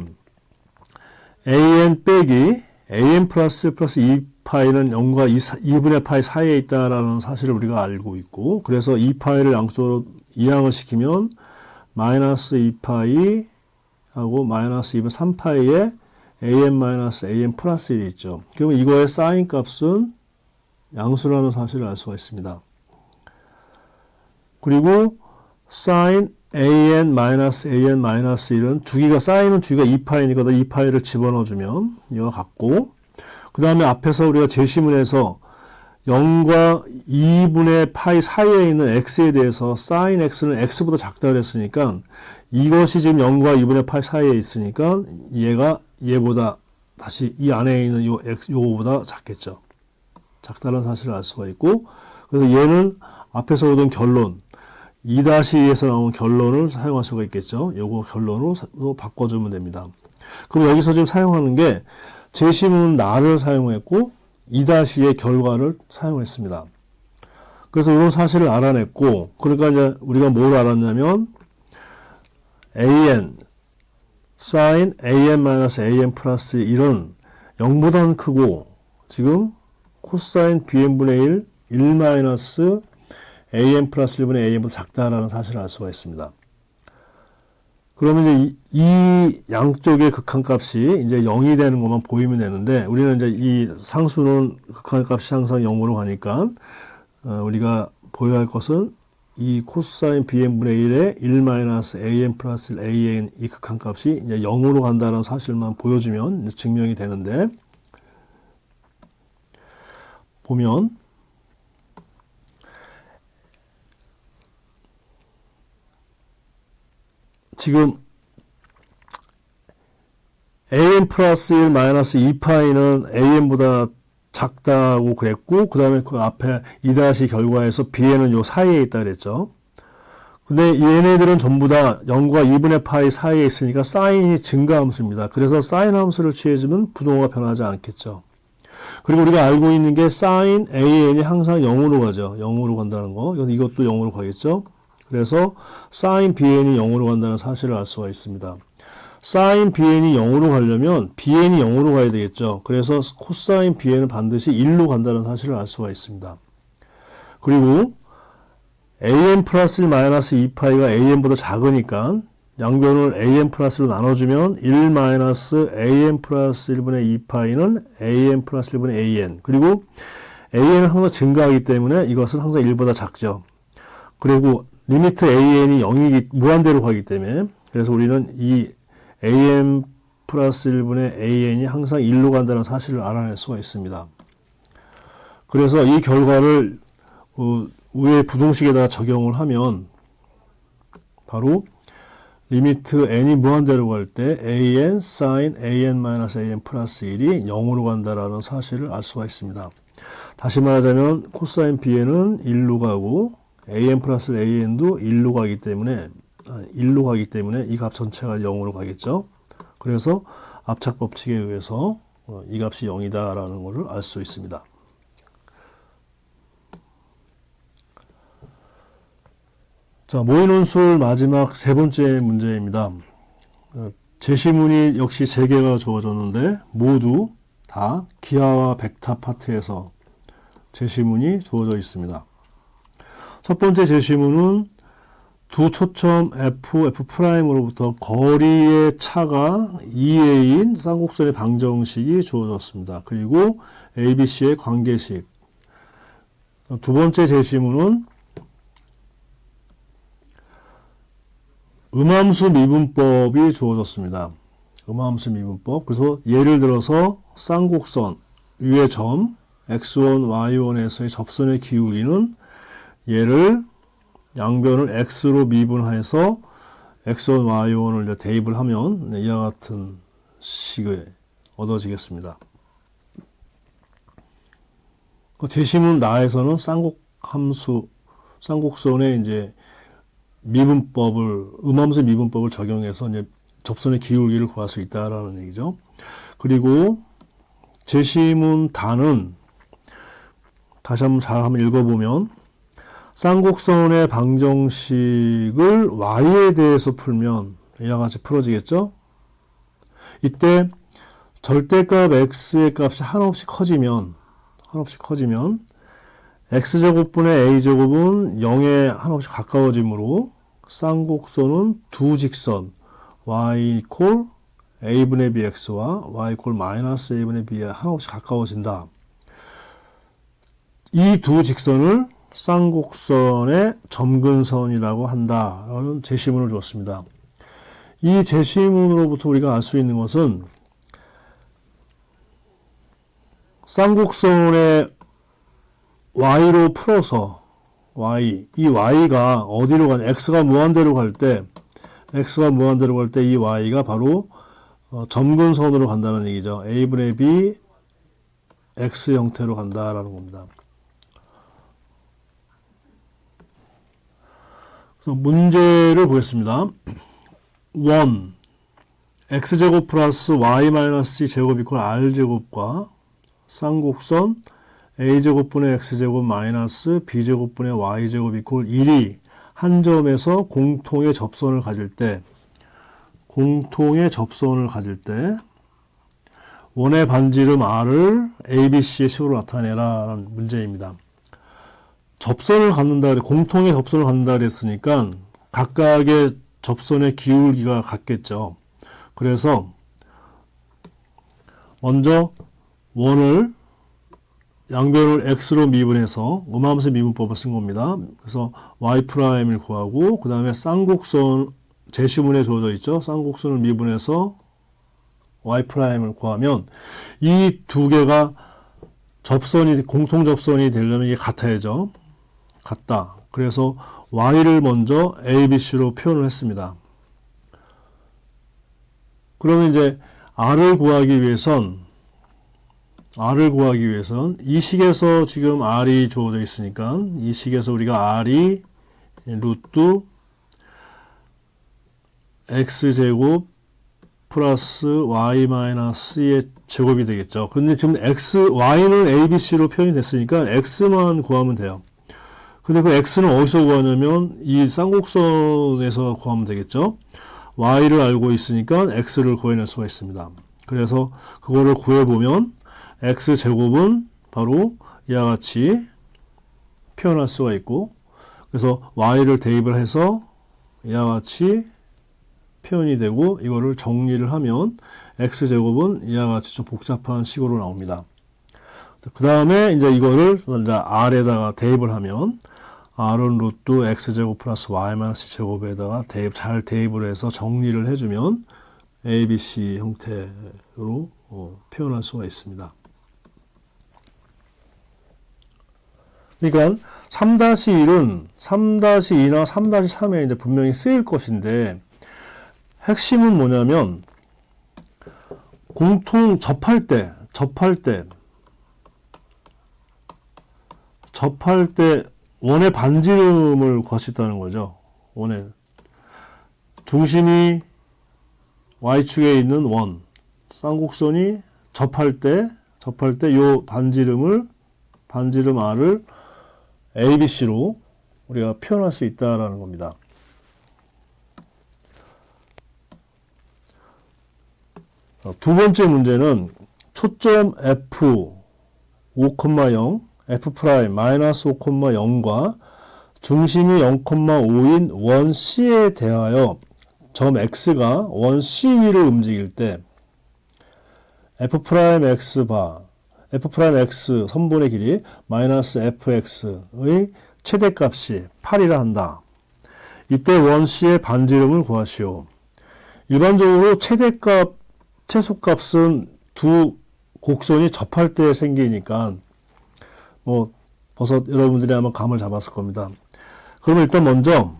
an 빼기 an 플러스 1 플러스 2파이는 0과 2분의 파이 사이에 있다라는 사실을 우리가 알고 있고 그래서 2파이를 양쪽으로 이항을 시키면 마이너스 2파이 하고 마이너스 2분 3파이에 an 마이너스 an 플러스 1이 있죠. 그러면 이거의 사인 값은 양수라는 사실을 알 수가 있습니다. 그리고 sin an 마이너스 1은 사인은 주기가 2파이니까 2파이를 집어넣어주면 이와 같고 그 다음에 앞에서 우리가 제시문에서 0과 2분의 파이 사이에 있는 x에 대해서 sin x는 x보다 작다 그랬으니까 이것이 지금 0과 2분의 파이 사이에 있으니까 얘보다 다시 이 안에 있는 요거보다 작겠죠. 작다는 사실을 알 수가 있고 그래서 얘는 앞에서 오던 결론 2-2에서 나온 결론을 사용할 수가 있겠죠. 요거 결론으로 바꿔주면 됩니다. 그럼 여기서 지금 사용하는 게 제시문 나를 사용했고 2-의 결과를 사용했습니다. 그래서 이런 사실을 알아냈고 그러니까 이제 우리가 뭘 알았냐면 an sin an 플러스 1은 0보다는 크고 지금 코사인 bn분의 1 마이너스 an 플러스 1분의 an보다 작다라는 사실을 알 수가 있습니다. 그러면 이제 이 양쪽의 극한값이 이제 0이 되는 것만 보이면 되는데 우리는 이제 이 상수는 극한값이 항상 0으로 가니까 우리가 보여야 할 것은 이 코사인 bn분의 1의 1 마이너스 an 플러스 1 an 이 극한값이 이제 0으로 간다는 사실만 보여주면 이제 증명이 되는데 보면 지금 an 플러스 1 마이너스 2파이는 an보다 작다고 그랬고 그 다음에 그 앞에 2- 결과에서 bn은 요 사이에 있다 그랬죠. 근데 얘네들은 전부 다 0과 2분의 파이 사이에 있으니까 사인이 증가함수입니다. 그래서 사인 함수를 취해주면 부동호가 변하지 않겠죠. 그리고 우리가 알고 있는 게 sin an이 항상 0으로 가죠. 0으로 간다는 거. 이것도 0으로 가겠죠. 그래서 sin bn이 0으로 간다는 사실을 알 수가 있습니다. sin bn이 0으로 가려면 bn이 0으로 가야 되겠죠. 그래서 코사인 bn은 반드시 1로 간다는 사실을 알 수가 있습니다. 그리고 an 플러스 1 마이너스 2파이가 an보다 작으니까 양변을 an 플러스로 나눠주면 1 마이너스 an 플러스 1분의 2파이는 an 플러스 1분의 an 그리고 an은 항상 증가하기 때문에 이것은 항상 1보다 작죠. 그리고 리미트 an이 0이 무한대로 가기 때문에 그래서 우리는 이 an 플러스 1분의 an이 항상 1로 간다는 사실을 알아낼 수가 있습니다. 그래서 이 결과를 위에 부동식에다가 적용을 하면 바로 리미트 n이 무한대로 갈 때 an sin an 플러스 1이 0으로 간다라는 사실을 알 수가 있습니다. 다시 말하자면 코사인 bn은 1로 가고 an 플러스 an도 1로 가기 때문에 이 값 전체가 0으로 가겠죠. 그래서 압착 법칙에 의해서 이 값이 0이다라는 것을 알 수 있습니다. 자, 모의논술 마지막 세 번째 문제입니다. 제시문이 역시 3개가 주어졌는데 모두 다 기하와 벡터 파트에서 제시문이 주어져 있습니다. 첫 번째 제시문은 두 초점 F'으로부터 거리의 차가 2a인 쌍곡선의 방정식이 주어졌습니다. 그리고 ABC의 관계식. 두 번째 제시문은 음함수 미분법이 주어졌습니다. 음함수 미분법. 그래서 예를 들어서 쌍곡선 위의 점 x1, y1에서의 접선의 기울기는 얘를 양변을 x로 미분해서 x1, y1을 대입을 하면 이와 같은 식이 얻어지겠습니다. 제시문 나에서는 쌍곡함수, 쌍곡선의 이제 음함수 미분법을 적용해서 이제 접선의 기울기를 구할 수 있다라는 얘기죠. 그리고 제시문 단은 다시 한번 잘 한번 읽어보면 쌍곡선의 방정식을 y에 대해서 풀면 이와 같이 풀어지겠죠. 이때 절대값 x의 값이 한없이 커지면 x제곱분의 a제곱은 0에 한없이 가까워지므로 쌍곡선은 두 직선 y 이퀄 a분의 bx와 y 이퀄 마이너스 a분의 b에 한없이 가까워진다. 이 두 직선을 쌍곡선의 점근선이라고 한다라는 제시문을 주었습니다. 이 제시문으로부터 우리가 알 수 있는 것은 쌍곡선의 y로 풀어서 이 y가 어디로 가냐, x가 무한대로 갈 때 이 y가 바로 점근선으로 간다는 얘기죠. a분의 b x 형태로 간다라는 겁니다. 그래서 문제를 보겠습니다. 1. x제곱 플러스 y 마이너스 c 제곱 이퀄 r제곱과 쌍곡선 a제곱분의 x제곱 마이너스 b제곱분의 y제곱 이퀄 1이 한 점에서 공통의 접선을 가질 때 원의 반지름 r을 abc의 식으로 나타내라는 문제입니다. 공통의 접선을 갖는다 그랬으니까 각각의 접선의 기울기가 같겠죠. 그래서 먼저 원을 양변을 x로 미분해서 음함수 미분법을 쓴 겁니다. 그래서 y'을 구하고 그 다음에 쌍곡선 제시문에 주어져 있죠. 쌍곡선을 미분해서 y'을 구하면 이 두 개가 공통 접선이 되려면 이게 같아야죠. 같다. 그래서 y를 먼저 abc로 표현을 했습니다. 그러면 이제 r을 구하기 위해선 이 식에서 지금 r이 주어져 있으니까 이 식에서 우리가 r이 루트 x제곱 플러스 y 마이너스 c의 제곱이 되겠죠. 근데 지금 y는 abc로 표현이 됐으니까 x만 구하면 돼요. 근데 그 x는 어디서 구하냐면 이 쌍곡선에서 구하면 되겠죠. y를 알고 있으니까 x를 구해낼 수가 있습니다. 그래서 그거를 구해보면 x제곱은 바로 이와 같이 표현할 수가 있고, 그래서 y를 대입을 해서 이와 같이 표현이 되고, 이거를 정리를 하면 x제곱은 이와 같이 좀 복잡한 식으로 나옵니다. 그 다음에 이제 이거를 r에다가 대입을 하면 r은 루트 x제곱 플러스 y 마이너스 제곱에다가 잘 대입을 해서 정리를 해주면 abc 형태로 표현할 수가 있습니다. 그러니까 3-1은 3-2나 3-3에 이제 분명히 쓰일 것인데, 핵심은 뭐냐면 공통 접할 때 원의 반지름을 구할 수 있다는 거죠. 원의 중심이 y축에 있는 원, 쌍곡선이 접할 때 요 반지름 r을 abc로 우리가 표현할 수 있다라는 겁니다. 두 번째 문제는 초점 f 5,0 f 프라임 마이너스 5,0과 중심이 0,5인 원 C에 대하여 점 X가 원 C 위를 움직일 때 f 프라임 X 선분의 길이 마이너스 fx의 최대값이 8이라 한다. 이때 원 C의 반지름을 구하시오. 일반적으로 최소값은 두 곡선이 접할 때 생기니까 벌써 여러분들이 아마 감을 잡았을 겁니다. 그러면 일단 먼저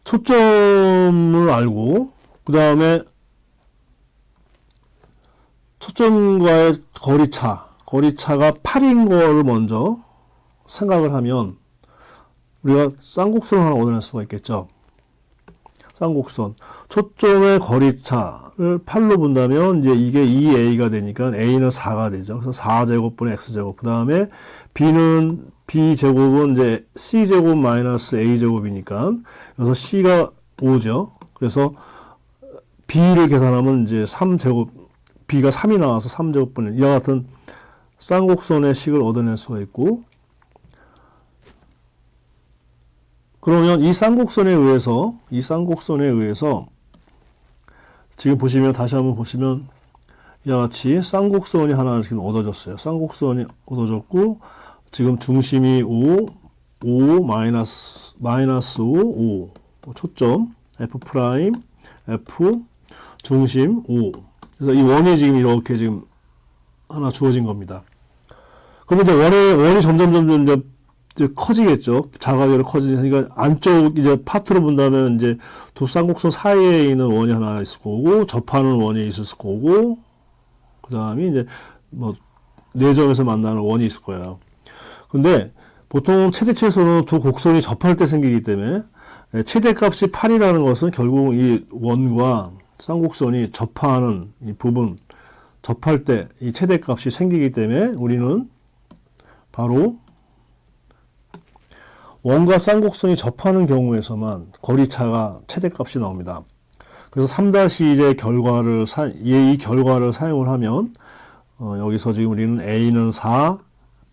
초점을 알고 그 다음에 초점과의 거리차가 8인 거를 먼저 생각을 하면 우리가 쌍곡선을 하나 얻어낼 수가 있겠죠. 쌍곡선. 초점의 거리차를 8로 본다면 이제 이게 2a가 되니까 a는 4가 되죠. 그래서 4제곱분의 x제곱. 그 다음에 b제곱은 이제 c제곱 마이너스 a제곱이니까 그래서 c가 5죠. 그래서 b를 계산하면 이제 3제곱, b가 3이 나와서 3제곱분의 이와 같은 쌍곡선의 식을 얻어낼 수가 있고, 그러면 이 쌍곡선에 의해서 지금 보시면 다시 한번 보시면 이와 같이 쌍곡선이 하나 지금 얻어졌어요. 쌍곡선이 얻어졌고 지금 중심이 5 마이너스 5 초점 f 프라임 f 중심 5. 그래서 이 원이 지금 이렇게 지금 하나 주어진 겁니다. 그러면 이제 원이 점점 이제 커지겠죠. 자가계로 커지니까 안쪽 이제 파트로 본다면 이제 두 쌍곡선 사이에 있는 원이 하나 있을 거고 접하는 원이 있을 거고 그 다음에 이제 뭐 내점에서 만나는 원이 있을 거예요. 근데 보통 최대치에서는 두 곡선이 접할 때 생기기 때문에 최대값이 8이라는 것은 결국 이 원과 쌍곡선이 접하는 이 부분 접할 때 이 최대값이 생기기 때문에 우리는 바로 원과 쌍곡선이 접하는 경우에서만 거리차가 최대값이 나옵니다. 그래서 3-1의 결과를 이 결과를 사용을 하면 여기서 지금 우리는 A는 4,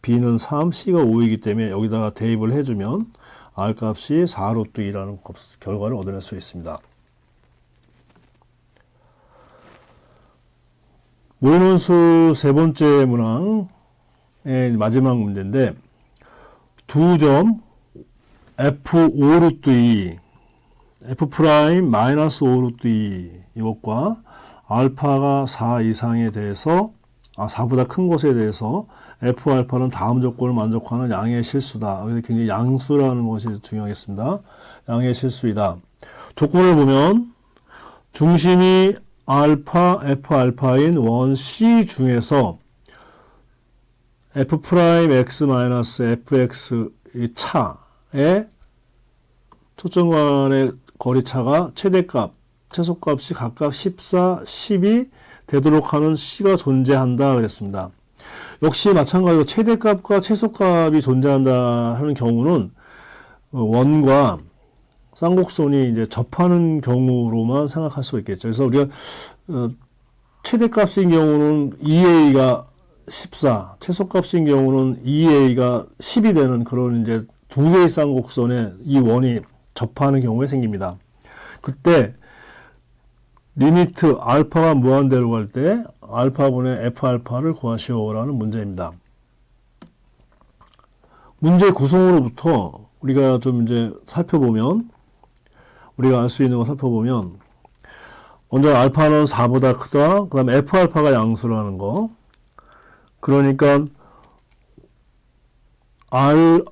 B는 3, C가 5이기 때문에 여기다가 대입을 해주면 R 값이 4루트 2라는 결과를 얻어낼 수 있습니다. 모르는 수 세 번째 문항의 마지막 문제인데 두 점 F5 루트 2 F 프라임 마이너스 5 루트 2 이것과 알파가 4 이상에 대해서 4보다 큰 것에 대해서 F 알파는 다음 조건을 만족하는 양의 실수다. 굉장히 양수라는 것이 중요하겠습니다. 양의 실수이다. 조건을 보면 중심이 알파, F 알파인 원 C 중에서 F 프라임 X 마이너스 FX 이 차의 초점 간의 거리차가 최대값, 최소값이 각각 14, 10이 되도록 하는 C가 존재한다 그랬습니다. 역시 마찬가지로 최대값과 최소값이 존재한다 하는 경우는 원과 쌍곡선이 이제 접하는 경우로만 생각할 수 있겠죠. 그래서 우리가 최대값인 경우는 2a가 14, 최소값인 경우는 2a가 10이 되는 그런 이제 두 개의 쌍곡선에 이 원이 접하는 경우에 생깁니다. 그때 리미트 알파가 무한대로 갈 때 알파분의 F 알파를 구하시오라는 문제입니다. 문제 구성으로부터 우리가 좀 이제 살펴보면 우리가 알 수 있는 거 살펴보면 먼저 알파는 4보다 크다. 그 다음에 F 알파가 양수라는 거. 그러니까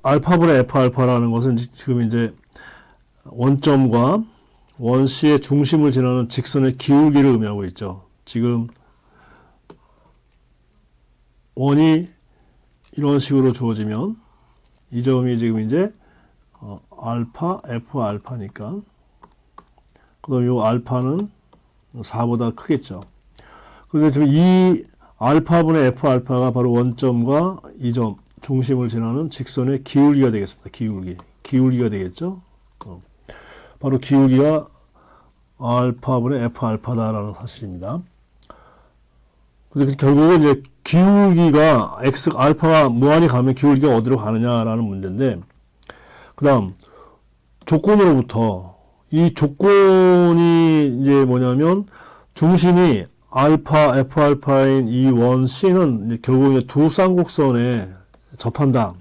알파분의 F 알파라는 것은 지금 이제 원점과 원C의 중심을 지나는 직선의 기울기를 의미하고 있죠. 지금 원이 이런 식으로 주어지면 이 점이 지금 이제 알파, F 알파니까 그다음 이 알파는 4보다 크겠죠. 그런데 지금 이 알파분의 F 알파가 바로 원점과 이 점 중심을 지나는 직선의 기울기가 되겠습니다. 기울기가 되겠죠. 바로 기울기가 알파분의 F 알파다라는 사실입니다. 그래서 결국은 이제 기울기가 알파가 무한히 가면 기울기가 어디로 가느냐라는 문제인데, 그 다음 조건으로부터 이 조건이 이제 뭐냐면 중심이 알파, F 알파인 이 원 C는 결국 두 쌍곡선에 접한다.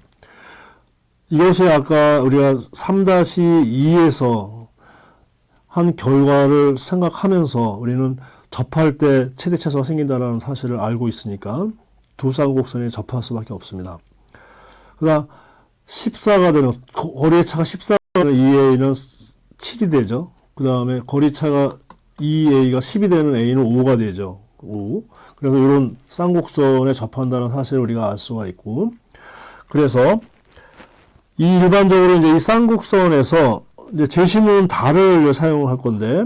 이것이 아까 우리가 3-2에서 한 결과를 생각하면서 우리는 접할 때 최대 최소가 생긴다는 사실을 알고 있으니까 두 쌍곡선에 접할 수밖에 없습니다. 그러나 14가 되는 거리의 차가 14가 되는 2a는 7이 되죠. 그 다음에 거리차가 2a가 10이 되는 a는 5가 되죠. 5. 그래서 이런 쌍곡선에 접한다는 사실을 우리가 알 수가 있고, 그래서 이 일반적으로 이제 이 쌍곡선에서 이제 제시문 다를 사용할 건데,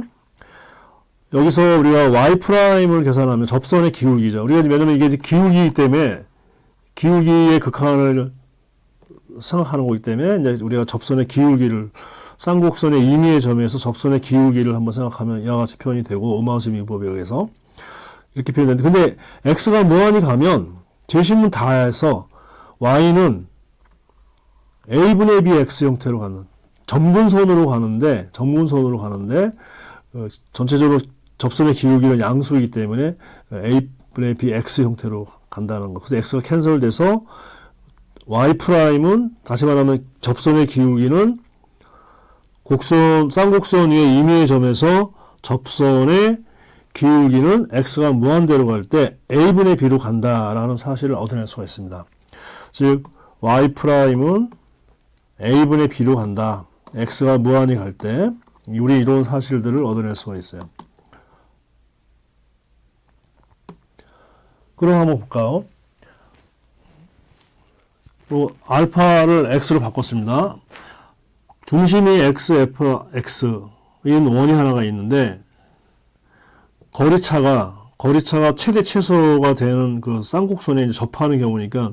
여기서 우리가 y''을 계산하면 접선의 기울기죠. 우리가 왜냐면 이게 기울기이기 때문에, 기울기의 극한을 생각하는 거기 때문에, 이제 우리가 접선의 기울기를, 쌍곡선의 임의의 점에서 접선의 기울기를 한번 생각하면 이와 같이 표현이 되고, 오마우스 미분법에 의해서 이렇게 표현되는데, 근데 x가 무한히 가면 제시문 다해서 y는 a분의 b x 형태로 가는, 점근선으로 가는데 전체적으로 접선의 기울기는 양수이기 때문에 a분의 b x 형태로 간다는 거. 그래서 x가 캔슬돼서 y''은 다시 말하면 접선의 기울기는 쌍곡선 위에 임의의 점에서 접선의 기울기는 x가 무한대로 갈 때 a분의 b로 간다라는 사실을 얻어낼 수가 있습니다. 즉 y''은 a분의 b로 간다. x가 무한히 갈 때 우리 이런 사실들을 얻어낼 수가 있어요. 그럼 한번 볼까요? 알파를 x로 바꿨습니다. 중심이 x, f, x인 원이 하나가 있는데 거리차가 최대 최소가 되는 그 쌍곡선에 이제 접하는 경우니까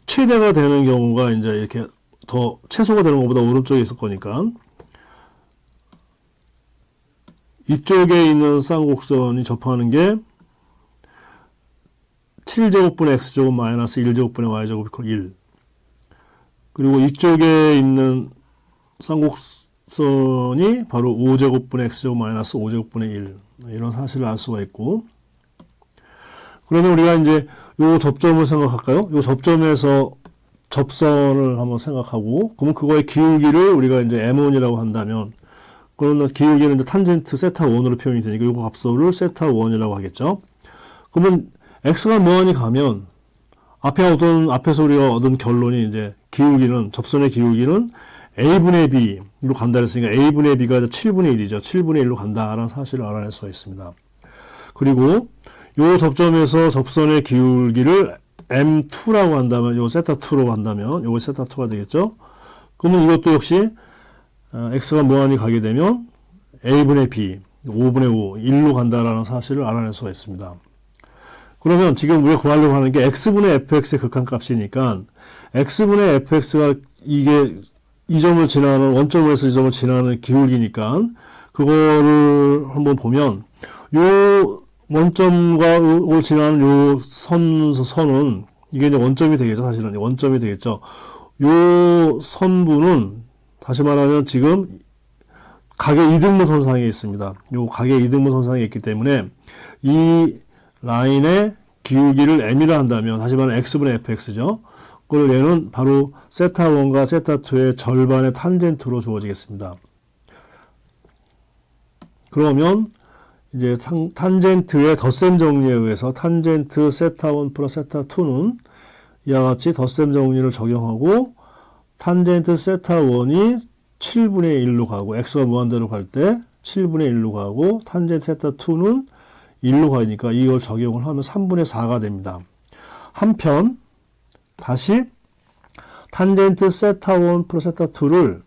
최대가 되는 경우가 이제 이렇게 더 최소가 되는 것보다 오른쪽에 있을 거니까 이쪽에 있는 쌍곡선이 접하는 게 7제곱분의 x제곱 마이너스 1제곱분의 y제곱 1. 그리고 이쪽에 있는 쌍곡선이 바로 5제곱분의 x제곱 마이너스 5제곱분의 1. 이런 사실을 알 수가 있고. 그러면 우리가 이제 요 접점을 생각할까요? 요 접점에서 접선을 한번 생각하고, 그러면 그거의 기울기를 우리가 이제 m1이라고 한다면, 그러면 기울기는 이제 탄젠트 세타1으로 표현이 되니까 요 값소를 세타1이라고 하겠죠. 그러면 x가 무한히 가면 앞에서 우리가 얻은 결론이 이제 접선의 기울기는 a분의 b로 간다 그랬으니까 a분의 b가 7분의 1이죠. 7분의 1로 간다라는 사실을 알아낼 수가 있습니다. 그리고 요 접점에서 접선의 기울기를 m2라고 한다면, 요 세타2로 한다면, 요거 세타2가 되겠죠? 그러면 이것도 역시, x가 무한히 가게 되면, a분의 b, 5분의 5, 1로 간다라는 사실을 알아낼 수가 있습니다. 그러면 지금 우리가 구하려고 하는 게 x분의 fx의 극한값이니까, x분의 fx가 이게 이 점을 지나는, 원점에서 이 점을 지나는 기울기니까, 그거를 한번 보면, 요 원점과 지나는 요 선은 이게 이제 원점이 되겠죠. 사실은 원점이 되겠죠. 요 선부는 다시 말하면 지금 각의 이등분 선상에 있습니다. 요 각의 이등분 선상에 있기 때문에 이 라인의 기울기를 m이라 한다면 다시 말하면 x분의 fx죠. 그걸 얘는 바로 세타1과 세타2의 절반의 탄젠트로 주어지겠습니다. 그러면 이제 탄젠트의 덧셈 정리에 의해서 탄젠트 세타1 플러스 세타2는 이와 같이 덧셈 정리를 적용하고 탄젠트 세타1이 7분의 1로 가고 x가 무한대로 갈 때 7분의 1로 가고 탄젠트 세타2는 1로 가니까 이걸 적용을 하면 3분의 4가 됩니다. 한편 다시 탄젠트 세타1 플러스 세타2를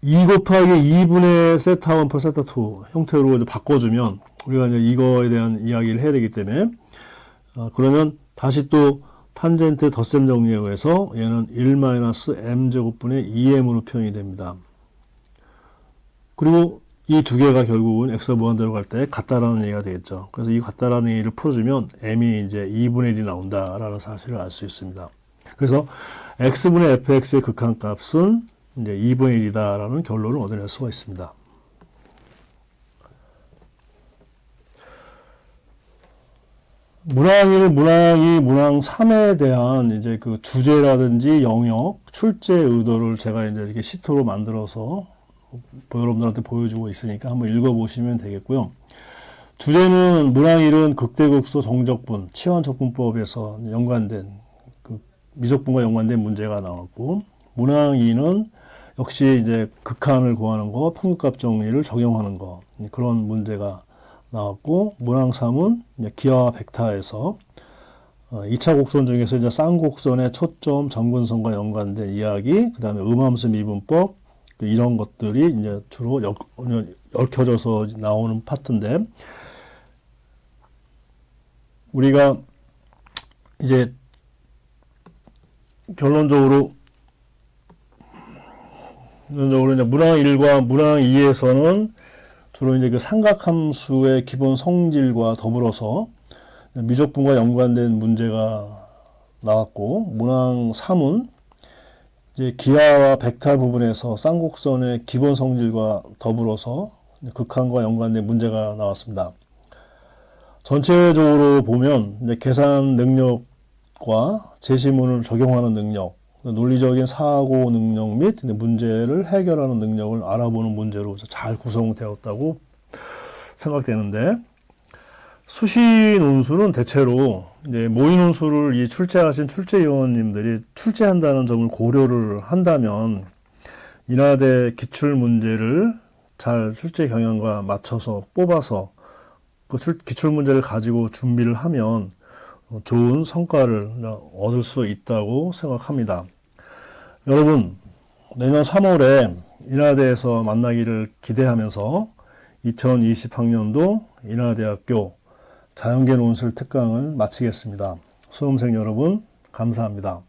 2 곱하기 2분의 세타1 플러스 세타2 형태로 이제 바꿔주면 우리가 이제 이거에 대한 이야기를 해야 되기 때문에 그러면 다시 또 탄젠트 덧셈 정리에 의해서 얘는 1-m제곱분의 2m으로 표현이 됩니다. 그리고 이 두 개가 결국은 x가 무한대로 갈 때 같다라는 얘기가 되겠죠. 그래서 이 같다라는 얘기를 풀어주면 m이 이제 2분의 1이 나온다라는 사실을 알 수 있습니다. 그래서 x분의 fx의 극한값은 이제 2분의 1이다라는 결론을 얻어낼 수가 있습니다. 문항 1, 문항 2, 문항 3에 대한 이제 그 주제라든지 영역, 출제 의도를 제가 이제 이렇게 시트로 만들어서 여러분들한테 보여주고 있으니까 한번 읽어보시면 되겠고요. 주제는 문항 1은 극대극소 정적분, 치환적분법에서 연관된 그 미적분과 연관된 문제가 나왔고, 문항 2는 역시 이제 극한을 구하는 거, 평균값 정리를 적용하는 거, 그런 문제가 나왔고, 문항 3은 이제 기하와 벡터에서 2차 곡선 중에서 이제 쌍곡선의 초점, 점근선과 연관된 이야기, 그 다음에 음함수 미분법, 이런 것들이 이제 주로 얽혀져서 나오는 파트인데, 우리가 이제 결론적으로 이제 문항 1과 문항 2에서는 주로 이제 그 삼각함수의 기본 성질과 더불어서 미적분과 연관된 문제가 나왔고, 문항 3은 이제 기하와 벡터 부분에서 쌍곡선의 기본 성질과 더불어서 극한과 연관된 문제가 나왔습니다. 전체적으로 보면 이제 계산 능력과 제시문을 적용하는 능력, 논리적인 사고 능력 및 문제를 해결하는 능력을 알아보는 문제로 잘 구성되었다고 생각되는데, 수시 논술은 대체로 이제 모의 논술을 이 출제하신 출제위원님들이 출제한다는 점을 고려를 한다면 인하대 기출 문제를 잘 출제 경향과 맞춰서 뽑아서 그 기출 문제를 가지고 준비를 하면 좋은 성과를 얻을 수 있다고 생각합니다. 여러분, 내년 3월에 인하대에서 만나기를 기대하면서 2020학년도 인하대학교 자연계 논술 특강을 마치겠습니다. 수험생 여러분, 감사합니다.